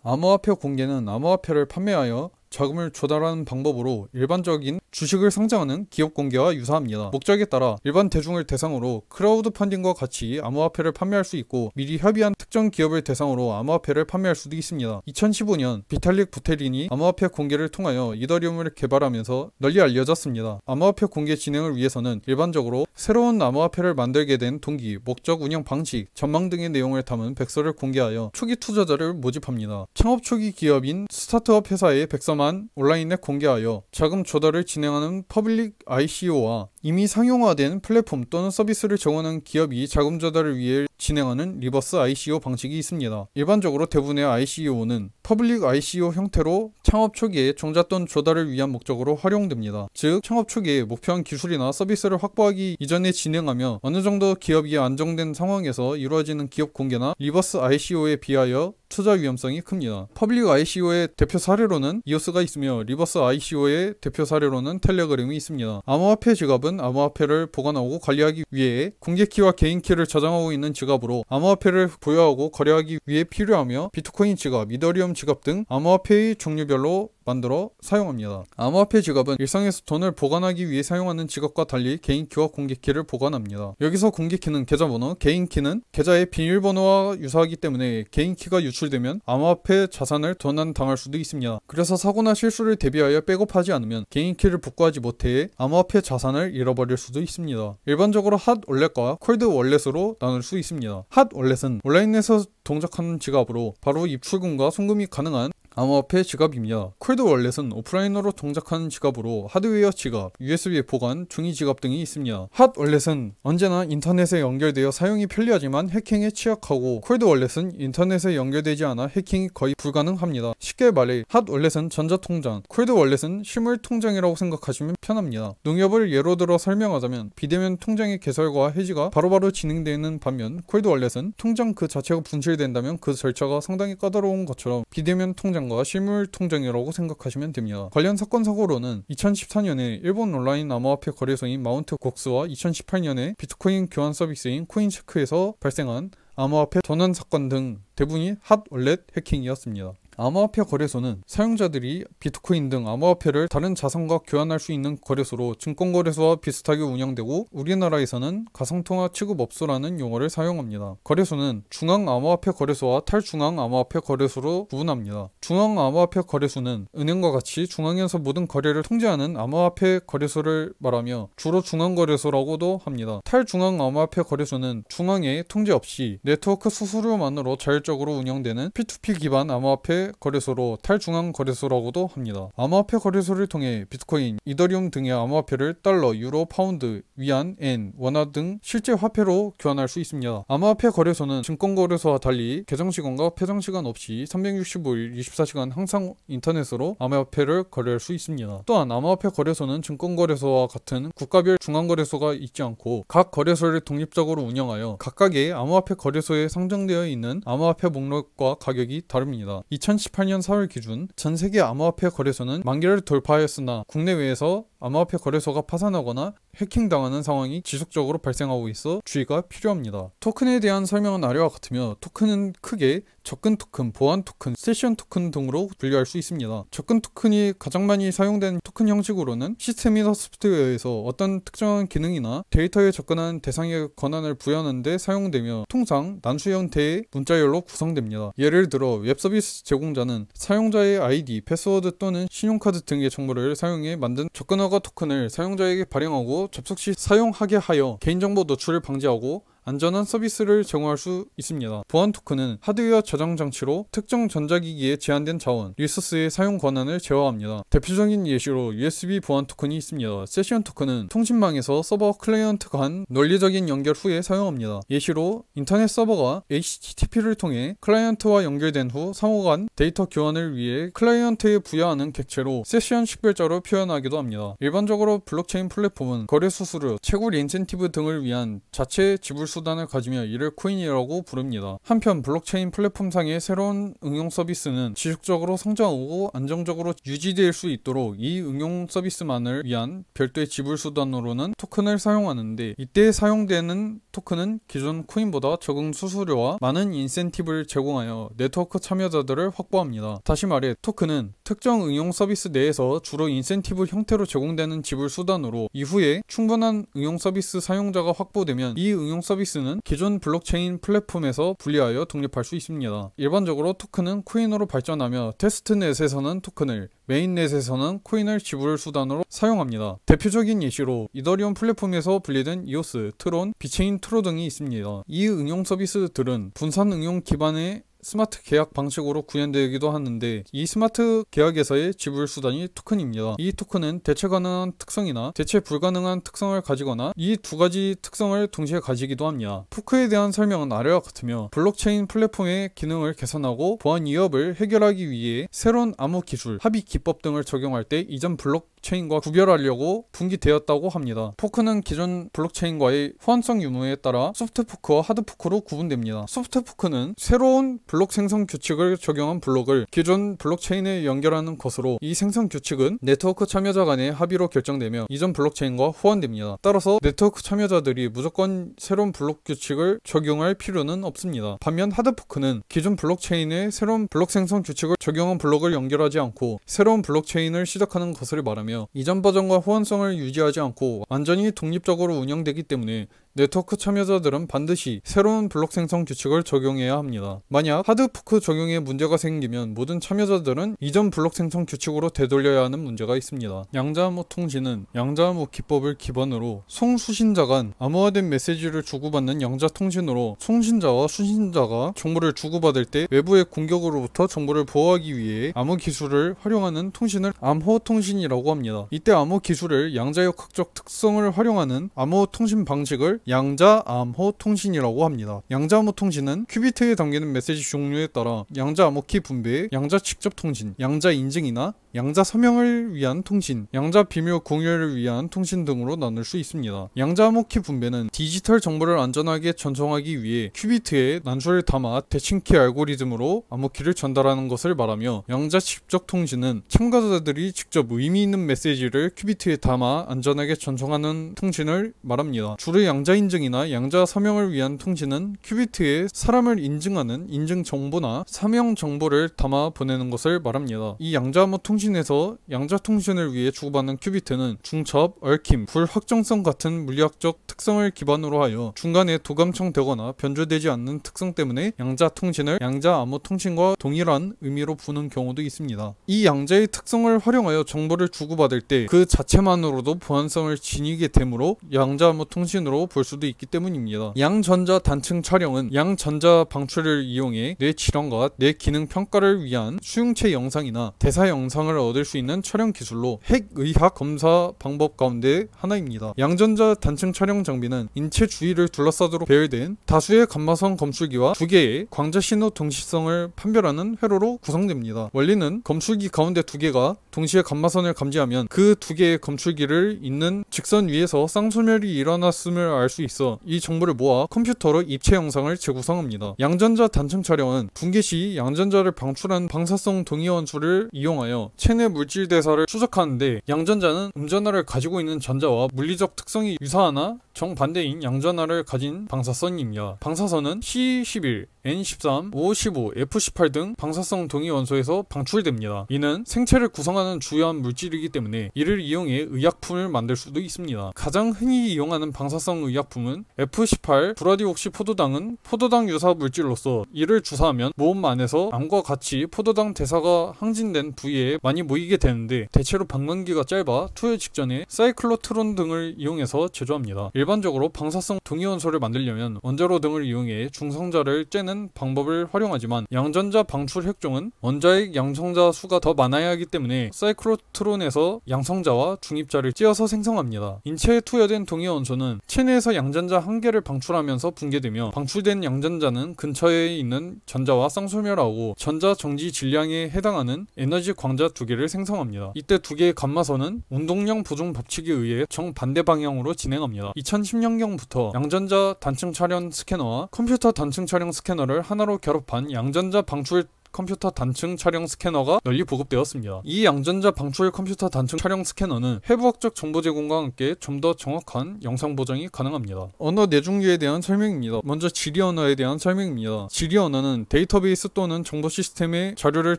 암호화폐 공개는 암호화폐를 판매하여 자금을 조달하는 방법으로 일반적인 주식을 상장하는 기업 공개와 유사합니다. 목적에 따라 일반 대중을 대상으로 크라우드 펀딩과 같이 암호화폐를 판매할 수 있고, 미리 협의한 특정 기업을 대상으로 암호화폐를 판매할 수도 있습니다. 2015년 비탈릭 부테린이 암호화폐 공개를 통하여 이더리움을 개발하면서 널리 알려졌습니다. 암호화폐 공개 진행을 위해서는 일반적으로 새로운 암호화폐를 만들게 된 동기, 목적, 운영 방식, 전망 등의 내용을 담은 백서를 공개하여 초기 투자자를 모집합니다. 창업 초기 기업인 스타트업 회사의 백서만 온라인에 공개하여 자금 조달을 진행하는 퍼블릭 ICO와 이미 상용화된 플랫폼 또는 서비스를 제공하는 기업이 자금 조달을 위해 진행하는 리버스 ICO 방식이 있습니다. 일반적으로 대부분의 ICO는 퍼블릭 ICO 형태로 창업 초기에 종잣돈 조달을 위한 목적으로 활용됩니다. 즉, 창업 초기에 목표한 기술이나 서비스를 확보하기 이전에 진행하며 어느 정도 기업이 안정된 상황에서 이루어지는 기업 공개나 리버스 ICO에 비하여 투자 위험성이 큽니다. 퍼블릭 ICO의 대표 사례로는 이오스가 있으며, 리버스 ICO의 대표 사례로는 텔레그램이 있습니다. 암호화폐 지갑은 암호화폐를 보관하고 관리하기 위해 공개키와 개인키를 저장하고 있는 지갑으로 암호화폐를 보유하고 거래하기 위해 필요하며, 비트코인 지갑, 이더리움 지갑 등 암호화폐의 종류별로 만들어 사용합니다. 암호화폐 지갑은 일상에서 돈을 보관하기 위해 사용하는 지갑과 달리 개인키와 공개키를 보관합니다. 여기서 공개키는 계좌번호, 개인키는 계좌의 비밀번호와 유사하기 때문에 개인키가 유출되면 암호화폐 자산을 도난당할 수도 있습니다. 그래서 사고나 실수를 대비하여 백업하지 않으면 개인키를 복구하지 못해 암호화폐 자산을 잃어버릴 수도 있습니다. 일반적으로 핫 월렛과 콜드 월렛으로 나눌 수 있습니다. 핫 월렛은 온라인에서 동작하는 지갑으로 바로 입출금과 송금이 가능한 암호화폐 지갑입니다. 콜드 월렛은 오프라인으로 동작하는 지갑으로 하드웨어 지갑, USB 보관, 종이 지갑 등이 있습니다. 핫 월렛은 언제나 인터넷에 연결되어 사용이 편리하지만 해킹에 취약하고, 콜드 월렛은 인터넷에 연결되지 않아 해킹이 거의 불가능합니다. 쉽게 말해 핫 월렛은 전자통장, 콜드 월렛은 실물 통장이라고 생각하시면 편합니다. 농협을 예로 들어 설명하자면, 비대면 통장의 개설과 해지가 바로바로 진행되는 반면, 콜드 월렛은 통장 그 자체가 분실된다면 그 절차가 상당히 까다로운 것처럼 비대면 통장 실물 통장이라고 생각하시면 됩니다. 관련 사건 사고로는 2014년에 일본 온라인 암호화폐 거래소인 마운트 곡스와 2018년에 비트코인 교환 서비스인 코인체크에서 발생한 암호화폐 도난 사건 등 대부분이 핫 월렛 해킹이었습니다. 암호화폐 거래소는 사용자들이 비트코인 등 암호화폐를 다른 자산과 교환할 수 있는 거래소로 증권거래소와 비슷하게 운영되고, 우리나라에서는 가상통화 취급업소라는 용어를 사용합니다. 거래소는 중앙암호화폐 거래소와 탈중앙암호화폐 거래소로 구분합니다. 중앙암호화폐 거래소는 은행과 같이 중앙에서 모든 거래를 통제하는 암호화폐 거래소를 말하며 주로 중앙거래소라고도 합니다. 탈중앙암호화폐 거래소는 중앙의 통제 없이 네트워크 수수료만으로 자율적으로 운영되는 P2P 기반 암호화폐 거래소로 탈중앙 거래소라고도 합니다. 암호화폐 거래소를 통해 비트코인, 이더리움 등의 암호화폐를 달러, 유로, 파운드, 위안, 엔, 원화 등 실제 화폐로 교환할 수 있습니다. 암호화폐 거래소는 증권거래소와 달리 개장시간과 폐장시간 없이 365일 24시간 항상 인터넷으로 암호화폐를 거래할 수 있습니다. 또한 암호화폐 거래소는 증권거래소와 같은 국가별 중앙거래소가 있지 않고 각 거래소를 독립적으로 운영하여 각각의 암호화폐 거래소에 상장되어 있는 암호화폐 목록과 가격이 다릅니다. 2018년 4월 기준 전 세계 암호화폐 거래소는 10,000개를 돌파하였으나 국내외에서 암호화폐 거래소가 파산하거나 해킹당하는 상황이 지속적으로 발생하고 있어 주의가 필요합니다. 토큰에 대한 설명은 아래와 같으며, 토큰은 크게 접근 토큰, 보안 토큰, 세션 토큰 등으로 분류할 수 있습니다. 접근 토큰이 가장 많이 사용된 토큰 형식으로는 시스템이나 소프트웨어에서 어떤 특정한 기능이나 데이터에 접근하는 대상의 권한을 부여하는 데 사용되며, 통상 난수 형태의 문자열로 구성됩니다. 예를 들어 웹서비스 제공자는 사용자의 아이디, 패스워드 또는 신용카드 등의 정보를 사용해 만든 접근허가 토큰을 사용자에게 발행하고 접속 시 사용하게 하여 개인정보 노출을 방지하고 안전한 서비스를 제공할 수 있습니다. 보안 토큰은 하드웨어 저장 장치로 특정 전자기기에 제한된 자원, 리소스의 사용 권한을 제어합니다. 대표적인 예시로 USB 보안 토큰이 있습니다. 세션 토큰은 통신망에서 서버 클라이언트 간 논리적인 연결 후에 사용합니다. 예시로 인터넷 서버가 HTTP를 통해 클라이언트와 연결된 후 상호 간 데이터 교환을 위해 클라이언트에 부여하는 객체로 세션 식별자로 표현하기도 합니다. 일반적으로 블록체인 플랫폼은 거래 수수료, 채굴 인센티브 등을 위한 자체 지불 수단을 가지며 이를 코인이라고 부릅니다. 한편 블록체인 플랫폼상의 새로운 응용 서비스는 지속적으로 성장하고 안정적으로 유지될 수 있도록 이 응용 서비스만을 위한 별도의 지불 수단으로는 토큰을 사용하는데, 이때 사용되는 토큰은 기존 코인보다 적은 수수료와 많은 인센티브를 제공하여 네트워크 참여자들을 확보합니다. 다시 말해 토큰은 특정 응용 서비스 내에서 주로 인센티브 형태로 제공되는 지불 수단으로, 이후에 충분한 응용 서비스 사용자가 확보되면 이 응용 서비스는 기존 블록체인 플랫폼에서 분리하여 독립할 수 있습니다. 일반적으로 토큰은 코인으로 발전하며 테스트넷에서는 토큰을, 메인넷에서는 코인을 지불 수단으로 사용합니다. 대표적인 예시로 이더리움 플랫폼에서 분리된 이오스, 트론, 비체인 트로 등이 있습니다. 이 응용 서비스들은 분산 응용 기반의 스마트 계약 방식으로 구현되기도 하는데, 이 스마트 계약에서의 지불 수단이 토큰입니다. 이 토큰은 대체 가능한 특성이나 대체 불가능한 특성을 가지거나 이 두 가지 특성을 동시에 가지기도 합니다. 포크에 대한 설명은 아래와 같으며, 블록체인 플랫폼의 기능을 개선하고 보안 위협을 해결하기 위해 새로운 암호 기술, 합의 기법 등을 적용할 때 이전 블록체인과 구별하려고 분기되었다고 합니다. 포크는 기존 블록체인과의 호환성 유무에 따라 소프트 포크와 하드 포크로 구분됩니다. 소프트 포크는 새로운 블록 생성 규칙을 적용한 블록을 기존 블록체인에 연결하는 것으로, 이 생성 규칙은 네트워크 참여자 간의 합의로 결정되며 이전 블록체인과 호환됩니다. 따라서 네트워크 참여자들이 무조건 새로운 블록 규칙을 적용할 필요는 없습니다. 반면 하드포크는 기존 블록체인에 새로운 블록 생성 규칙을 적용한 블록을 연결하지 않고 새로운 블록체인을 시작하는 것을 말하며, 이전 버전과 호환성을 유지하지 않고 완전히 독립적으로 운영되기 때문에 네트워크 참여자들은 반드시 새로운 블록 생성 규칙을 적용해야 합니다. 만약 하드포크 적용에 문제가 생기면 모든 참여자들은 이전 블록 생성 규칙으로 되돌려야 하는 문제가 있습니다. 양자암호 통신은 양자암호 기법을 기반으로 송수신자 간 암호화된 메시지를 주고받는 양자 통신으로, 송신자와 수신자가 정보를 주고받을 때 외부의 공격으로부터 정보를 보호하기 위해 암호 기술을 활용하는 통신을 암호 통신이라고 합니다. 이때 암호 기술을 양자역학적 특성을 활용하는 암호 통신 방식을 양자암호 통신이라고 합니다. 양자암호 통신은 큐비트에 담기는 메시지 종류에 따라 양자암호키 분배, 양자 직접 통신, 양자 인증이나 양자 서명을 위한 통신, 양자 비밀 공유를 위한 통신 등으로 나눌 수 있습니다. 양자암호키 분배는 디지털 정보를 안전하게 전송하기 위해 큐비트에 난수를 담아 대칭키 알고리즘으로 암호키를 전달하는 것을 말하며, 양자 직접 통신은 참가자들이 직접 의미 있는 메시지를 큐비트에 담아 안전하게 전송하는 통신을 말합니다. 주로 양자 인증이나 양자 서명을 위한 통신은 큐비트에 사람을 인증하는 인증 정보나 서명 정보를 담아 보내는 것을 말합니다. 이 양자암호 통신에서 양자 통신을 위해 주고받는 큐비트는 중첩, 얽힘, 불확정성 같은 물리학적 특성을 기반으로 하여 중간에 도감청되거나 변조되지 않는 특성 때문에 양자 통신을 양자암호 통신과 동일한 의미로 부는 경우도 있습니다. 이 양자의 특성을 활용하여 정보를 주고받을 때 그 자체만으로도 보안성을 지니게 되므로 양자암호 통신으로 볼 수도 있기 때문입니다. 양전자 단층 촬영은 양전자 방출을 이용해 뇌 질환과 뇌 기능 평가를 위한 수용체 영상이나 대사 영상을 얻을 수 있는 촬영 기술로 핵의학 검사 방법 가운데 하나입니다. 양전자 단층 촬영 장비는 인체 주위를 둘러싸도록 배열된 다수의 감마선 검출기와 두 개의 광자 신호 동시성을 판별하는 회로로 구성됩니다. 원리는 검출기 가운데 두 개가 동시에 감마선을 감지하면 그 두 개의 검출기를 있는 직선 위에서 쌍소멸이 일어났음을 알 수 있어 이 정보를 모아 컴퓨터로 입체 영상을 재구성합니다. 양전자 단층 촬영은 붕괴 시 양전자를 방출한 방사성 동위 원소를 이용하여 체내 물질 대사를 추적하는데, 양전자는 음전하를 가지고 있는 전자와 물리적 특성이 유사하나 정반대인 양전하를 가진 방사선입니다. 방사선은 C11, N13, O15, F18 등 방사성 동위 원소에서 방출됩니다. 이는 생체를 구성하는 주요한 물질이기 때문에 이를 이용해 의약품을 만들 수도 있습니다. 가장 흔히 이용하는 방사성 의약품은 F18 브라디옥시 포도당은 포도당 유사 물질로서 이를 주사하면 몸 안에서 암과 같이 포도당 대사가 항진된 부위에 많이 모이게 되는데, 대체로 방광기가 짧아 투여 직전에 사이클로트론 등을 이용해서 제조합니다. 일반적으로 방사성 동위원소를 만들려면 원자로 등을 이용해 중성자를 쬐는 방법을 활용하지만, 양전자 방출 핵종은 원자의 양성자 수가 더 많아야 하기 때문에 사이클로트론에서 양성자와 중입자를 찧어서 생성합니다. 인체에 투여된 동위원소는 체내에서 양전자 한 개를 방출하면서 붕괴되며, 방출된 양전자는 근처에 있는 전자와 쌍소멸하고 전자 정지 질량에 해당하는 에너지 광자 두 개를 생성합니다. 이때 두 개의 감마선은 운동량 보존 법칙에 의해 정반대 방향으로 진행합니다. 2000 2010년경부터 양전자 단층 촬영 스캐너와 컴퓨터 단층 촬영 스캐너를 하나로 결합한 양전자 방출 컴퓨터 단층 촬영 스캐너가 널리 보급되었습니다. 이 양전자 방출 컴퓨터 단층 촬영 스캐너는 해부학적 정보 제공과 함께 좀 더 정확한 영상 보정이 가능합니다. 언어 네 종류에 대한 설명입니다. 먼저 지리 언어에 대한 설명입니다. 지리 언어는 데이터베이스 또는 정보 시스템의 자료를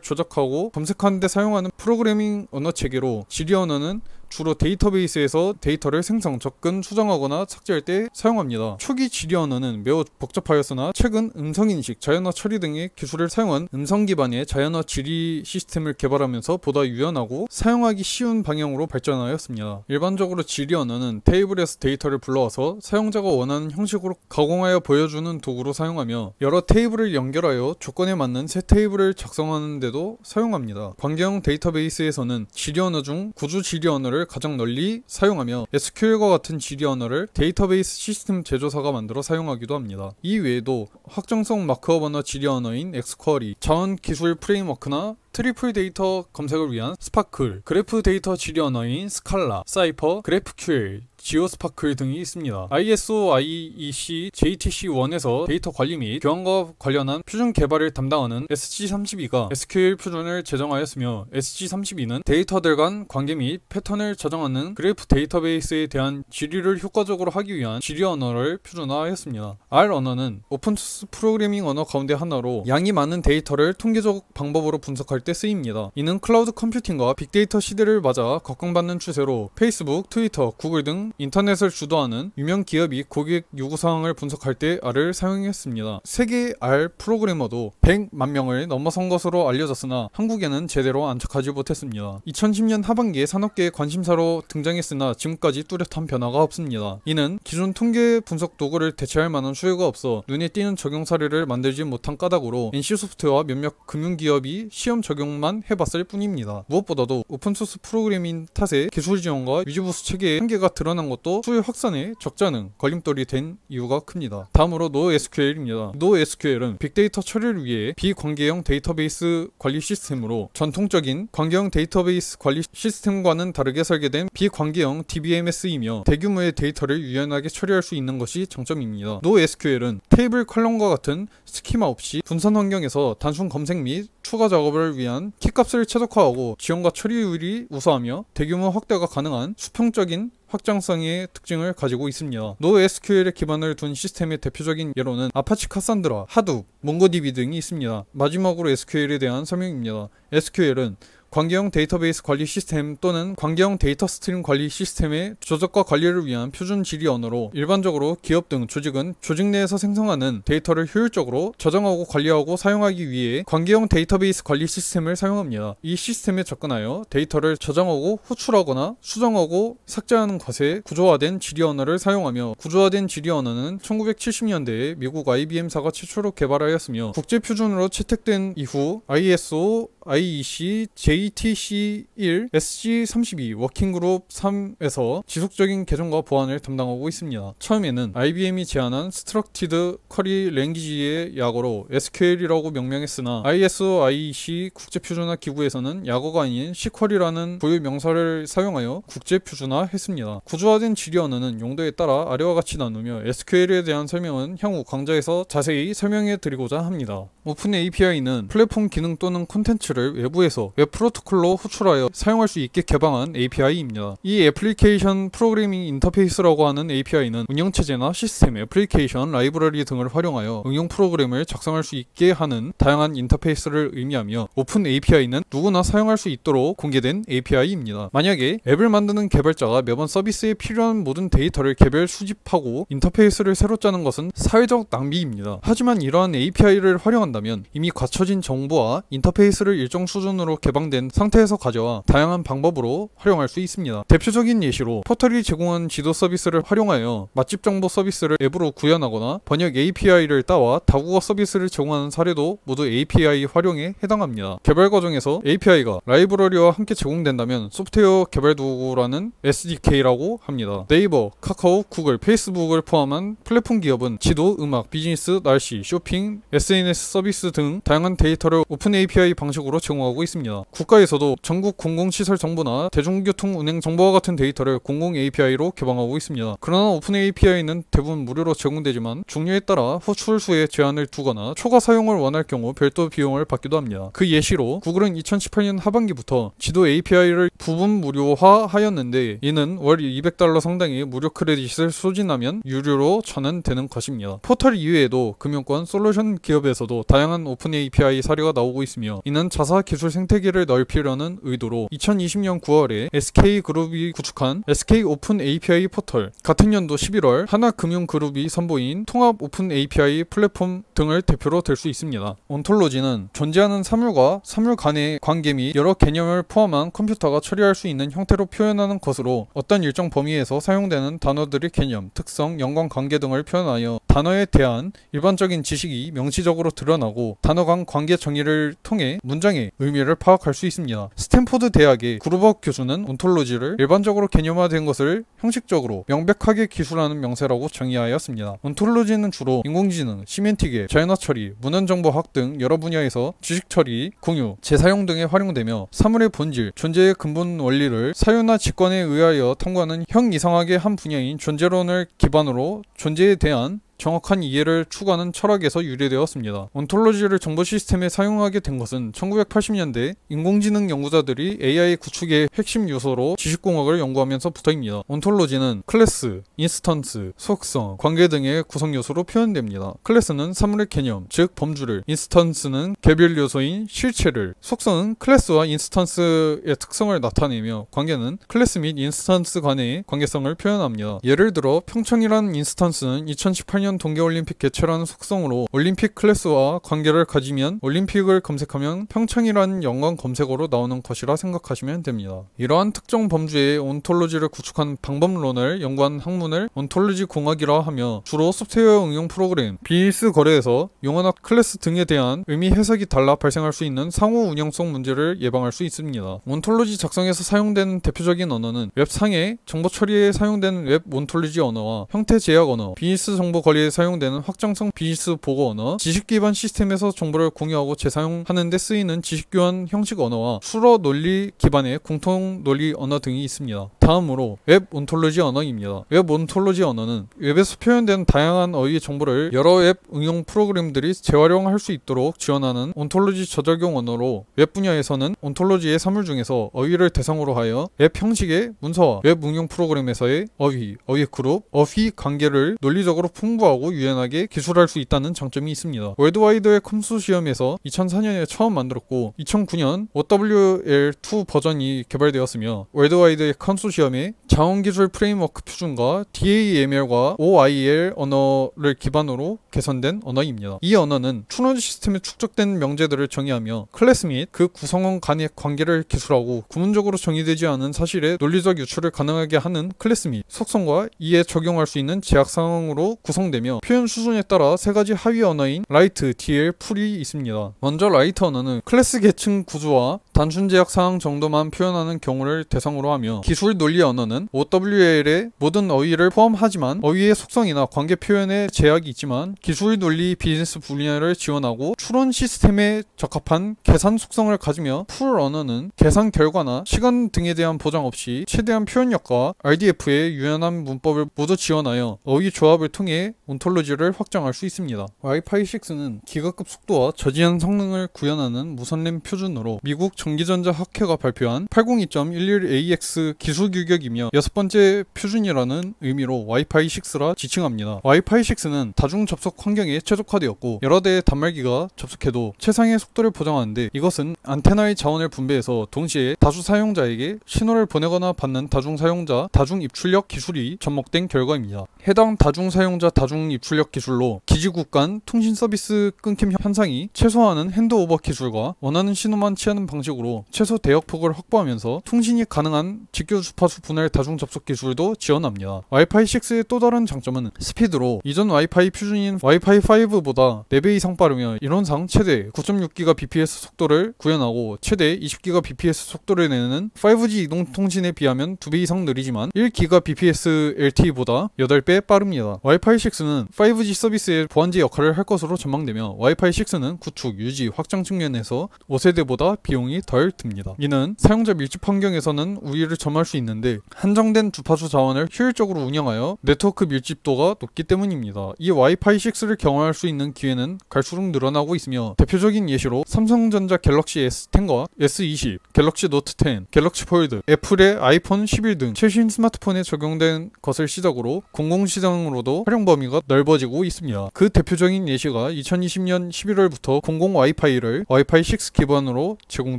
조작하고 검색하는 데 사용하는 프로그래밍 언어 체계로, 지리 언어는 주로 데이터베이스에서 데이터를 생성, 접근, 수정하거나 삭제할 때 사용합니다. 초기 지리 언어는 매우 복잡하였으나 최근 음성인식, 자연어 처리 등의 기술을 사용한 음성 기반의 자연어 지리 시스템을 개발하면서 보다 유연하고 사용하기 쉬운 방향으로 발전하였습니다. 일반적으로 지리 언어는 테이블에서 데이터를 불러와서 사용자가 원하는 형식으로 가공하여 보여주는 도구로 사용하며, 여러 테이블을 연결하여 조건에 맞는 새 테이블을 작성하는 데도 사용합니다. 관계형 데이터베이스에서는 지리 언어 중 구주 지리 언어를 가장 널리 사용하며 SQL과 같은 지리 언어를 데이터베이스 시스템 제조사가 만들어 사용하기도 합니다. 이 외에도 확정성 마크업 언어 지리 언어인 엑스쿼리, 자원 기술 프레임워크나 트리플 데이터 검색을 위한 스파클, 그래프 데이터 지리 언어인 스칼라, 사이퍼, 그래프QL, 지오스파클 등이 있습니다. ISO, IEC, JTC1에서 데이터 관리 및 교환과 관련한 표준 개발을 담당하는 SG32가 SQL 표준을 제정하였으며, SG32는 데이터들 간 관계 및 패턴을 저장하는 그래프 데이터베이스에 대한 지리를 효과적으로 하기 위한 지리 언어를 표준화하였습니다. R 언어는 오픈소스 프로그래밍 언어 가운데 하나로 양이 많은 데이터를 통계적 방법으로 분석할 때 쓰입니다. 이는 클라우드 컴퓨팅과 빅데이터 시대를 맞아 각광받는 추세로 페이스북, 트위터, 구글 등 인터넷을 주도하는 유명 기업이 고객 요구사항을 분석할 때 R을 사용했습니다. 세계 R 프로그래머도 100만 명을 넘어선 것으로 알려졌으나 한국에는 제대로 안착하지 못했습니다. 2010년 하반기에 산업계의 관심사로 등장했으나 지금까지 뚜렷한 변화가 없습니다. 이는 기존 통계 분석 도구를 대체할 만한 수요가 없어 눈에 띄는 적용 사례를 만들지 못한 까닭으로 NC소프트와 몇몇 금융기업이 시험 적용만 해봤을 뿐입니다. 무엇보다도 오픈소스 프로그래밍 탓에 기술 지원과 위주부수 체계의 한계가 드러난 것도 수요 확산에 적잖은 걸림돌이 된 이유가 큽니다. 다음으로 NoSQL입니다. NoSQL은 빅데이터 처리를 위해 비관계형 데이터베이스 관리 시스템으로, 전통적인 관계형 데이터베이스 관리 시스템과는 다르게 설계된 비관계형 DBMS이며 대규모의 데이터를 유연하게 처리할 수 있는 것이 장점입니다. NoSQL은 테이블 컬럼과 같은 스키마 없이 분산 환경에서 단순 검색 및 추가 작업을 위한 키값을 최적화하고 지원과 처리율이 우수하며 대규모 확대가 가능한 수평적인 확장성의 특징을 가지고 있습니다. NoSQL에 기반을 둔 시스템의 대표적인 예로는 아파치 카산드라, 하둡, 몽고DB 등이 있습니다. 마지막으로 SQL에 대한 설명입니다. SQL은 관계형 데이터베이스 관리 시스템 또는 관계형 데이터 스트림 관리 시스템의 조작과 관리를 위한 표준 지리 언어로, 일반적으로 기업 등 조직은 조직 내에서 생성하는 데이터를 효율적으로 저장하고 관리하고 사용하기 위해 관계형 데이터베이스 관리 시스템을 사용합니다. 이 시스템에 접근하여 데이터를 저장하고 호출하거나 수정하고 삭제하는 것에 구조화된 지리 언어를 사용하며, 구조화된 지리 언어는 1970년대에 미국 IBM사가 최초로 개발하였으며 국제 표준으로 채택된 이후 ISO, IEC, JTC1, SG32, 워킹그룹 3에서 지속적인 개선과 보완을 담당하고 있습니다. 처음에는 IBM이 제안한 스트럭티드 쿼리 랭귀지의 약어로 SQL이라고 명명했으나 ISO, IEC 국제표준화 기구에서는 약어가 아닌 C쿼리라는 고유 명사를 사용하여 국제표준화했습니다. 구조화된 지리 언어는 용도에 따라 아래와 같이 나누며 SQL에 대한 설명은 향후 강좌에서 자세히 설명해 드리고자 합니다. 오픈 API는 플랫폼 기능 또는 콘텐츠를 외부에서 웹 프로토콜로 호출하여 사용할 수 있게 개방한 API입니다. 이 애플리케이션 프로그래밍 인터페이스라고 하는 API는 운영체제나 시스템, 애플리케이션, 라이브러리 등을 활용하여 응용 프로그램을 작성할 수 있게 하는 다양한 인터페이스를 의미하며, 오픈 API는 누구나 사용할 수 있도록 공개된 API입니다. 만약에 앱을 만드는 개발자가 매번 서비스에 필요한 모든 데이터를 개별 수집하고 인터페이스를 새로 짜는 것은 사회적 낭비입니다. 하지만 이러한 API를 활용한다면 이미 갖춰진 정보와 인터페이스를 일정 수준으로 개방된 상태에서 가져와 다양한 방법으로 활용할 수 있습니다. 대표적인 예시로 포털이 제공한 지도 서비스를 활용하여 맛집 정보 서비스를 앱으로 구현하거나 번역 API를 따와 다국어 서비스를 제공하는 사례도 모두 API 활용에 해당합니다. 개발 과정에서 API가 라이브러리와 함께 제공된다면 소프트웨어 개발 도구라는 SDK라고 합니다. 네이버, 카카오, 구글, 페이스북을 포함한 플랫폼 기업은 지도, 음악, 비즈니스, 날씨, 쇼핑, SNS 서비스 등 다양한 데이터를 오픈 API 방식으로 무료식으로 제공하고 있습니다. 국가에서도 전국 공공시설 정보나 대중교통 운행 정보와 같은 데이터를 공공 API로 개방하고 있습니다. 그러나 오픈 API는 대부분 무료로 제공되지만 종류에 따라 호출수에 제한을 두거나 초과 사용을 원할 경우 별도 비용을 받기도 합니다. 그 예시로 구글은 2018년 하반기부터 지도 API를 부분 무료화하였는데 이는 월 $200 상당의 무료 크레딧을 소진하면 유료로 전환되는 것입니다. 포털 이외에도 금융권, 솔루션 기업에서도 다양한 오픈 API 사례가 나오고 있으며 이는 자사 기술 생태계를 넓히려는 의도로 2020년 9월에 SK그룹이 구축한 SK 오픈 API 포털, 같은 연도 11월 하나금융그룹이 선보인 통합 오픈 API 플랫폼 등을 대표로 들 수 있습니다. 온톨로지는 존재하는 사물과 사물 간의 관계 및 여러 개념을 포함한 컴퓨터가 처리할 수 있는 형태로 표현하는 것으로 어떤 일정 범위에서 사용되는 단어들의 개념, 특성, 연관관계 등을 표현하여 단어에 대한 일반적인 지식이 명시적으로 드러나고 단어 간 관계 정의를 통해 문장의 의미를 파악할 수 있습니다. 스탠포드 대학의 그루버 교수는 온톨로지를 일반적으로 개념화된 것을 형식적으로 명백하게 기술하는 명세라고 정의하였습니다. 온톨로지는 주로 인공지능, 시멘틱의 자연화 처리, 문헌정보학 등 여러 분야에서 지식 처리, 공유, 재사용 등에 활용되며 사물의 본질, 존재의 근본 원리를 사유나 직관에 의하여 탐구하는 형이상학의 한 분야인 존재론을 기반으로 존재에 대한 정확한 이해를 추구하는 철학에서 유래되었습니다. 온톨로지를 정보 시스템에 사용하게 된 것은 1980년대 인공지능 연구자들이 AI 구축의 핵심 요소로 지식공학을 연구하면서부터입니다. 온톨로지는 클래스, 인스턴스, 속성, 관계 등의 구성 요소로 표현됩니다. 클래스는 사물의 개념, 즉 범주를, 인스턴스는 개별 요소인 실체를, 속성은 클래스와 인스턴스의 특성을 나타내며 관계는 클래스 및 인스턴스 간의 관계성을 표현합니다. 예를 들어 평청이라는 인스턴스는 2018년 동계올림픽 개최라는 속성으로 올림픽 클래스와 관계를 가지면 올림픽을 검색하면 평창이라는 연관 검색어로 나오는 것이라 생각하시면 됩니다. 이러한 특정 범주의 온톨로지를 구축한 방법론을 연구한 학문을 온톨로지 공학이라 하며 주로 소프트웨어 응용 프로그램, 비즈니스 거래에서 용어나 클래스 등에 대한 의미 해석이 달라 발생할 수 있는 상호 운영성 문제를 예방할 수 있습니다. 온톨로지 작성에서 사용되는 대표적인 언어는 웹상의 정보 처리에 사용되는 웹 온톨로지 언어와 형태 제약 언어, 비즈니스 정보 관리에 사용되는 확장성 비즈니스 보고 언어, 지식 기반 시스템에서 정보를 공유하고 재사용하는 데 쓰이는 지식 교환 형식 언어와 수러 논리 기반의 공통 논리 언어 등이 있습니다. 다음으로 웹 온톨로지 언어입니다. 웹 온톨로지 언어는 웹에서 표현되는 다양한 어휘의 정보를 여러 웹 응용 프로그램들이 재활용할 수 있도록 지원하는 온톨로지 저작용 언어로 웹 분야에서는 온톨로지의 사물 중에서 어휘를 대상으로 하여 웹 형식의 문서와 웹 응용 프로그램에서의 어휘, 어휘 그룹, 어휘 관계를 논리적으로 풍부하고 유연하게 기술할 수 있다는 장점이 있습니다. 월드와이드의 컨소시엄에서 2004년에 처음 만들었고 2009년 OWL2 버전이 개발되었으며 월드와이드의 컨소시엄의 자원기술 프레임워크 표준과 DAML과 OIL 언어를 기반으로 개선된 언어입니다. 이 언어는 추론 시스템에 축적된 명제들을 정의하며 클래스 및 그 구성원 간의 관계를 기술하고 구문적으로 정의되지 않은 사실의 논리적 유출을 가능하게 하는 클래스 및 속성과 이에 적용할 수 있는 제약상으로 구성되며 표현 수준에 따라 세 가지 하위 언어인 라이트, DL, 풀이 있습니다. 먼저 라이트 언어는 클래스 계층 구조와 단순 제약 사항 정도만 표현하는 경우를 대상으로 하며 기술 논리 언어는 OWL의 모든 어휘를 포함하지만 어휘의 속성이나 관계 표현에 제약이 있지만 기술 논리 비즈니스 분야를 지원하고 추론 시스템에 적합한 계산 속성을 가지며 풀 언어는 계산 결과나 시간 등에 대한 보장 없이 최대한 표현력과 RDF의 유연한 문법을 모두 지원하여 어휘 조합을 통해 온톨로지를 확장할 수 있습니다. 와이파이 6는 기가급 속도와 저지연 성능을 구현하는 무선 랜 표준으로 미국 전기전자 학회가 발표한 802.11ax 기술 규격이며 6번째 표준이라는 의미로 와이파이 6라 지칭합니다. 와이파이 6는 다중 접속 환경에 최적화되었고 여러 대의 단말기가 접속해도 최상의 속도를 보장하는데 이것은 안테나의 자원을 분배해서 동시에 다수 사용자에게 신호를 보내거나 받는 다중 사용자 다중 입출력 기술이 접목된 결과입니다. 해당 다중 사용자 다중 입출력 기술로 기지국 간 통신 서비스 끊김 현상이 최소화하는 핸드오버 기술과 원하는 신호만 취하는 방식으로 방식으로 최소 대역폭을 확보하면서 통신이 가능한 직교 주파수 분할 다중 접속 기술도 지원합니다. 와이파이 6의 또 다른 장점은 스피드로 이전 와이파이 표준인 와이파이 5보다 4배 이상 빠르며 이론상 최대 9.6GBps 속도를 구현하고 최대 20GBps 속도를 내는 5G 이동통신에 비하면 2배 이상 느리지만 1GBps LTE보다 8배 빠릅니다. 와이파이 6는 5G 서비스의 보완제 역할을 할 것으로 전망되며 와이파이 6는 구축, 유지, 확장 측면에서 5세대보다 비용이 덜 듭니다. 이는 사용자 밀집 환경에서는 우위를 점할 수 있는데 한정된 주파수 자원을 효율적으로 운영하여 네트워크 밀집도가 높기 때문입니다. 이 와이파이 6를 경험할 수 있는 기회는 갈수록 늘어나고 있으며 대표적인 예시로 삼성전자 갤럭시 S10과 S20, 갤럭시 노트 10, 갤럭시 폴드, 애플의 아이폰 11 등 최신 스마트폰에 적용된 것을 시작으로 공공시장으로도 활용 범위가 넓어지고 있습니다. 그 대표적인 예시가 2020년 11월부터 공공 와이파이를 와이파이 6 기반으로 제공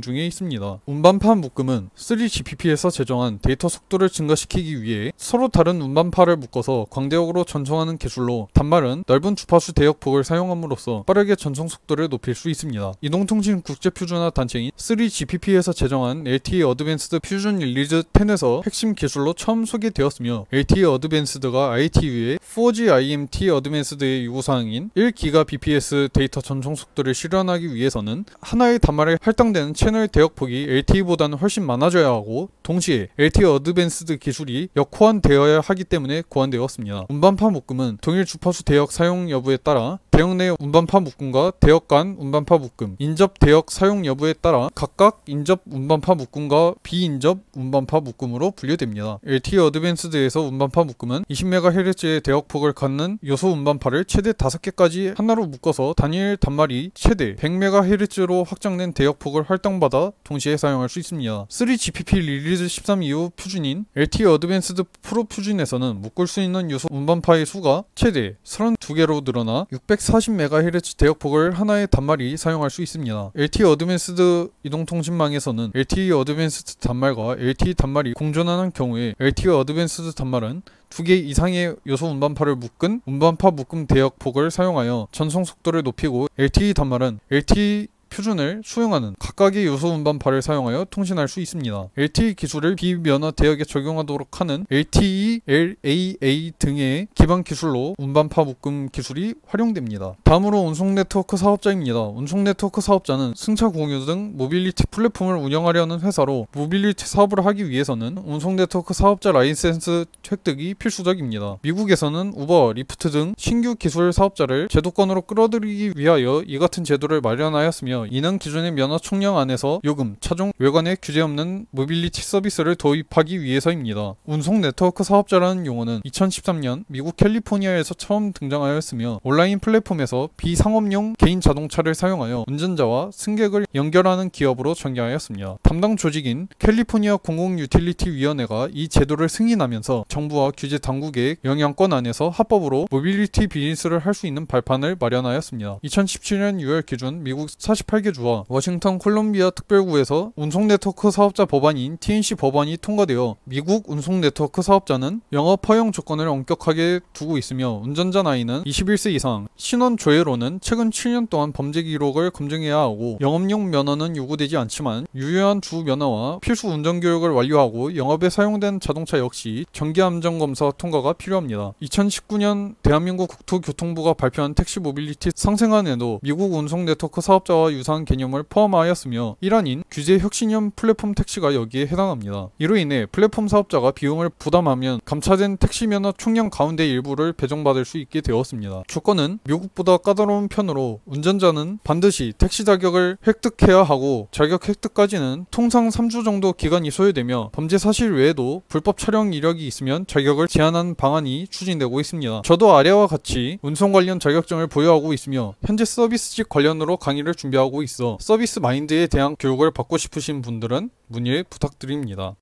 중에 있습니다. 운반파 묶음은 3GPP에서 제정한 데이터 속도를 증가시키기 위해 서로 다른 운반파를 묶어서 광대역으로 전송하는 기술로 단말은 넓은 주파수 대역폭을 사용함으로써 빠르게 전송 속도를 높일 수 있습니다. 이동통신 국제표준화 단체인 3GPP에서 제정한 LTE 어드밴스드 퓨전 릴리즈 10에서 핵심 기술로 처음 소개되었으며 LTE 어드밴스드가 ITU의 4G IMT 어드밴스드의 요구사항인 1GBps 데이터 전송 속도를 실현하기 위해서는 하나의 단말에 할당되는 채널 대역폭이 LTE보다는 훨씬 많아져야 하고 동시에 LTE 어드밴스드 기술이 역호환되어야 하기 때문에 고안되었습니다. 운반파 묶음은 동일 주파수 대역 사용 여부에 따라 대역 내 운반파 묶음과 대역 간 운반파 묶음, 인접 대역 사용 여부에 따라 각각 인접 운반파 묶음과 비인접 운반파 묶음으로 분류됩니다. LTE 어드밴스드에서 운반파 묶음은 20MHz의 대역폭을 갖는 요소 운반파를 최대 5개까지 하나로 묶어서 단일 단말이 최대 100MHz로 확장된 대역폭을 할당받아 동시에 사용할 수 있습니다. 3GPP 릴리즈 13 이후 표준인 LTE 어드밴스드 프로 표준에서는 묶을 수 있는 요소 운반파의 수가 최대 32개로 늘어나 640MHz 대역폭을 하나의 단말이 사용할 수 있습니다. LTE 어드밴스드 이동통신망에서는 LTE 어드밴스드 단말과 LTE 단말이 공존하는 경우에 LTE 어드밴스드 단말은 2개 이상의 요소 운반파를 묶은 운반파 묶음 대역폭을 사용하여 전송 속도를 높이고 LTE 단말은 LTE 표준을 수용하는 각각의 요소 운반파를 사용하여 통신할 수 있습니다. LTE 기술을 비면허 대역에 적용하도록 하는 LTE, LAA 등의 기반 기술로 운반파 묶음 기술이 활용됩니다. 다음으로 운송 네트워크 사업자입니다. 운송 네트워크 사업자는 승차 공유 등 모빌리티 플랫폼을 운영하려는 회사로 모빌리티 사업을 하기 위해서는 운송 네트워크 사업자 라이센스 획득이 필수적입니다. 미국에서는 우버, 리프트 등 신규 기술 사업자를 제도권으로 끌어들이기 위하여 이 같은 제도를 마련하였으며 이는 기존의 면허 총량 안에서 요금, 차종, 외관에 규제 없는 모빌리티 서비스를 도입하기 위해서입니다. 운송 네트워크 사업자라는 용어는 2013년 미국 캘리포니아에서 처음 등장하였으며 온라인 플랫폼에서 비상업용 개인 자동차를 사용하여 운전자와 승객을 연결하는 기업으로 전개하였습니다. 담당 조직인 캘리포니아 공공유틸리티위원회가 이 제도를 승인하면서 정부와 규제 당국의 영향권 안에서 합법으로 모빌리티 비즈니스를 할 수 있는 발판을 마련하였습니다. 2017년 6월 기준 미국 48개 주와 워싱턴 콜롬비아 특별구에서 운송 네트워크 사업자 법안인 TNC 법안이 통과되어 미국 운송 네트워크 사업자는 영업 허용 조건을 엄격하게 두고 있으며 운전자 나이는 21세 이상, 신원 조회로는 최근 7년 동안 범죄 기록을 검증해야 하고 영업용 면허는 요구되지 않지만 유효한 주 면허와 필수 운전 교육을 완료하고 영업에 사용된 자동차 역시 정기 안전 검사 통과가 필요합니다. 2019년 대한민국 국토교통부가 발표한 택시 모빌리티 상생안에도 미국 운송 네트워크 사업자와 유사한 개념을 포함하였으며 일환인 규제 혁신형 플랫폼 택시가 여기에 해당합니다. 이로 인해 플랫폼 사업자가 비용을 부담하면 감차된 택시 면허 총량 가운데 일부를 배정받을 수 있게 되었습니다. 조건은 미국보다 까다로운 편으로 운전자는 반드시 택시 자격을 획득해야 하고 자격 획득까지는 통상 3주 정도 기간이 소요되며 범죄 사실 외에도 불법 촬영 이력이 있으면 자격을 제한하는 방안이 추진되고 있습니다. 저도 아래와 같이 운송 관련 자격증을 보유하고 있으며 현재 서비스직 관련으로 강의를 준비하고 있어 서비스 마인드에 대한 교육을 받고 싶으신 분들은 문의 부탁드립니다.